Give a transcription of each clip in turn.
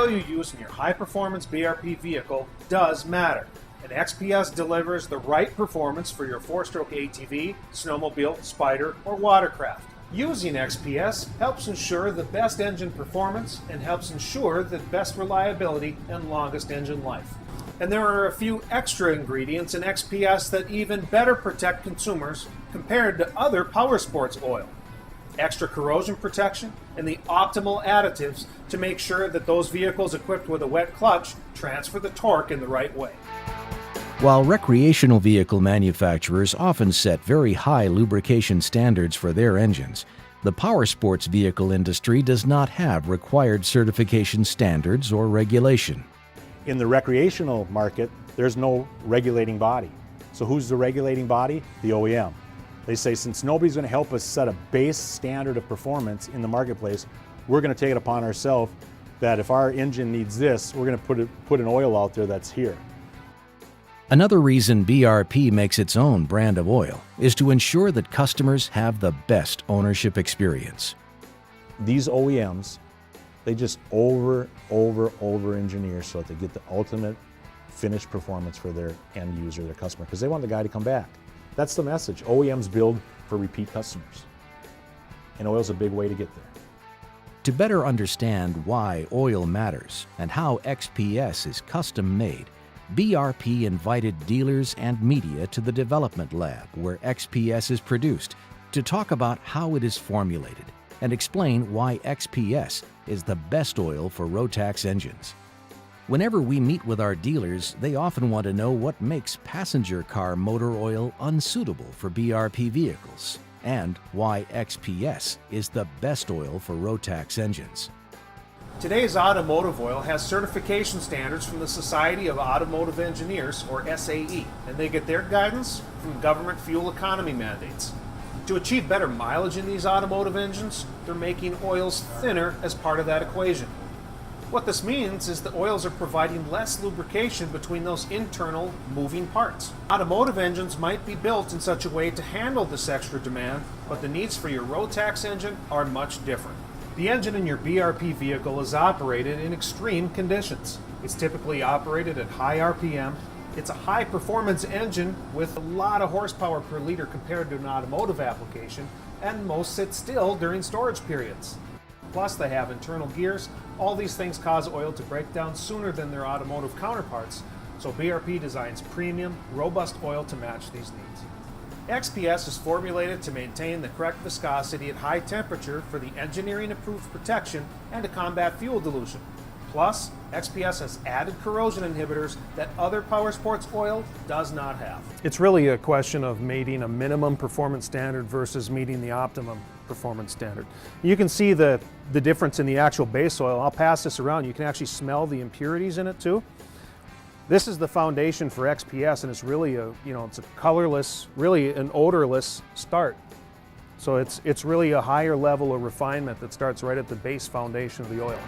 oil you use in your high-performance BRP vehicle does matter, and XPS delivers the right performance for your 4-stroke ATV, snowmobile, spider, or watercraft. Using XPS helps ensure the best engine performance and helps ensure the best reliability and longest engine life. And there are a few extra ingredients in XPS that even better protect consumers compared to other power sports oil. Extra corrosion protection and the optimal additives to make sure that those vehicles equipped with a wet clutch transfer the torque in the right way. While recreational vehicle manufacturers often set very high lubrication standards for their engines, the power sports vehicle industry does not have required certification standards or regulation. In the recreational market, there's no regulating body. So who's the regulating body? The OEM. They say, since nobody's going to help us set a base standard of performance in the marketplace, we're going to take it upon ourselves that if our engine needs this, we're going to put an oil out there that's here. Another reason BRP makes its own brand of oil is to ensure that customers have the best ownership experience. These OEMs, they just over engineer so that they get the ultimate finished performance for their end user, their customer, because they want the guy to come back. That's the message. OEMs build for repeat customers, and oil's a big way to get there. To better understand why oil matters and how XPS is custom made, BRP invited dealers and media to the development lab where XPS is produced to talk about how it is formulated and explain why XPS is the best oil for Rotax engines. Whenever we meet with our dealers, they often want to know what makes passenger car motor oil unsuitable for BRP vehicles and why XPS is the best oil for Rotax engines. Today's automotive oil has certification standards from the Society of Automotive Engineers, or SAE, and they get their guidance from government fuel economy mandates. To achieve better mileage in these automotive engines, they're making oils thinner as part of that equation. What this means is the oils are providing less lubrication between those internal moving parts. Automotive engines might be built in such a way to handle this extra demand, but the needs for your Rotax engine are much different. The engine in your BRP vehicle is operated in extreme conditions. It's typically operated at high RPM. It's a high performance engine with a lot of horsepower per liter compared to an automotive application, and most sit still during storage periods. Plus they have internal gears. All these things cause oil to break down sooner than their automotive counterparts, so BRP designs premium, robust oil to match these needs. XPS is formulated to maintain the correct viscosity at high temperature for the engineering-approved protection and to combat fuel dilution. Plus, XPS has added corrosion inhibitors that other power sports oil does not have. It's really a question of meeting a minimum performance standard versus meeting the optimum performance standard. You can see the difference in the actual base oil. I'll pass this around. You can actually smell the impurities in it too. This is the foundation for XPS, and it's really it's a colorless, really an odorless start. So it's really a higher level of refinement that starts right at the base foundation of the oil.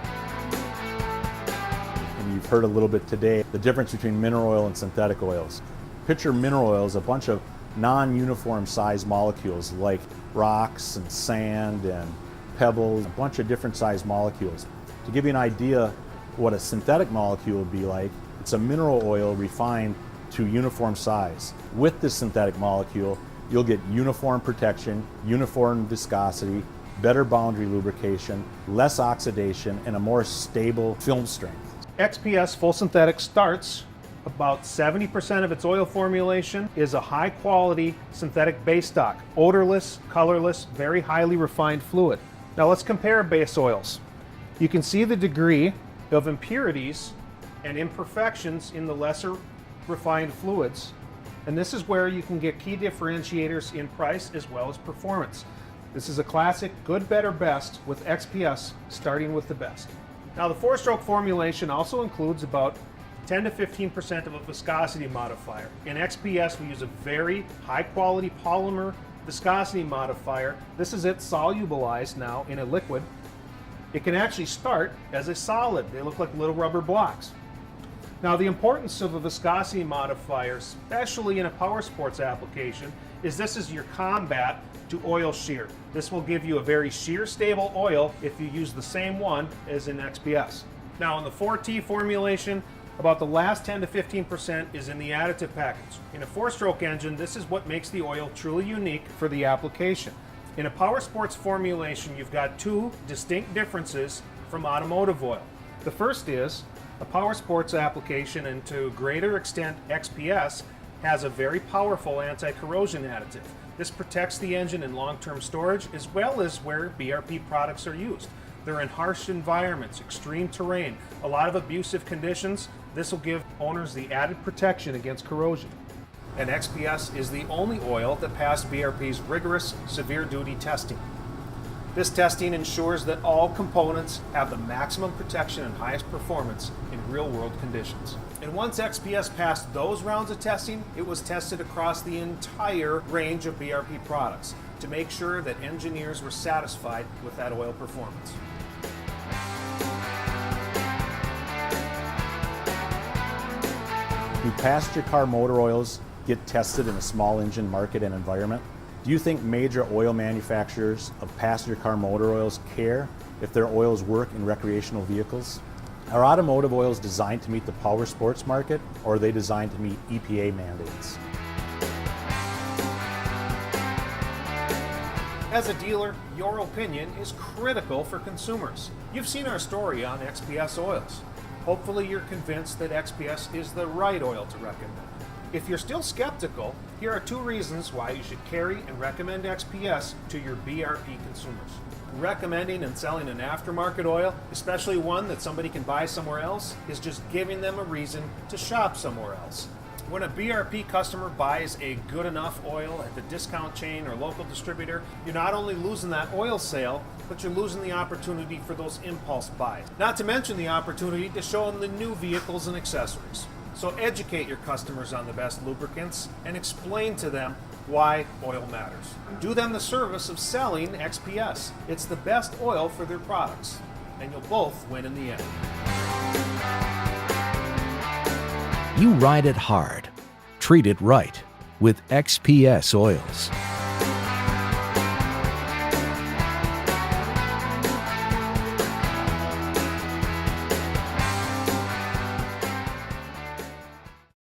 And you've heard a little bit today the difference between mineral oil and synthetic oils. Picture mineral oil as a bunch of non-uniform size molecules like rocks and sand and pebbles, a bunch of different size molecules. To give you an idea what a synthetic molecule would be like, it's a mineral oil refined to uniform size. With this synthetic molecule, you'll get uniform protection, uniform viscosity, better boundary lubrication, less oxidation, and a more stable film strength. XPS full synthetic starts about 70% of its oil formulation is a high quality synthetic base stock, odorless, colorless, very highly refined fluid. Now let's compare base oils. You can see the degree of impurities and imperfections in the lesser refined fluids, and this is where you can get key differentiators in price as well as performance. This is a classic good, better, best with XPS starting with the best. Now the 4-stroke formulation also includes about 10 to 15% of a viscosity modifier. In XPS we use a very high quality polymer viscosity modifier. This is it solubilized now in a liquid. It can actually start as a solid. They look like little rubber blocks. Now the importance of a viscosity modifier, especially in a power sports application, is this is your combat to oil shear. This will give you a very shear stable oil if you use the same one as in XPS. Now in the 4T formulation, about the last 10 to 15% is in the additive package. In a 4-stroke engine, this is what makes the oil truly unique for the application. In a power sports formulation, you've got two distinct differences from automotive oil. The first is a power sports application, and to a greater extent XPS, has a very powerful anti-corrosion additive. This protects the engine in long-term storage as well as where BRP products are used. They're in harsh environments, extreme terrain, a lot of abusive conditions. This will give owners the added protection against corrosion. And XPS is the only oil that passed BRP's rigorous severe duty testing. This testing ensures that all components have the maximum protection and highest performance in real-world conditions. And once XPS passed those rounds of testing, it was tested across the entire range of BRP products to make sure that engineers were satisfied with that oil performance. Do passenger car motor oils get tested in a small engine market and environment? Do you think major oil manufacturers of passenger car motor oils care if their oils work in recreational vehicles? Are automotive oils designed to meet the power sports market, or are they designed to meet EPA mandates? As a dealer, your opinion is critical for consumers. You've seen our story on XPS oils. Hopefully you're convinced that XPS is the right oil to recommend. If you're still skeptical, here are 2 reasons why you should carry and recommend XPS to your BRP consumers. Recommending and selling an aftermarket oil, especially one that somebody can buy somewhere else, is just giving them a reason to shop somewhere else. When a BRP customer buys a good enough oil at the discount chain or local distributor, you're not only losing that oil sale, but you're losing the opportunity for those impulse buys. Not to mention the opportunity to show them the new vehicles and accessories. So educate your customers on the best lubricants and explain to them why oil matters. Do them the service of selling XPS. It's the best oil for their products, and you'll both win in the end. You ride it hard. Treat it right with XPS oils.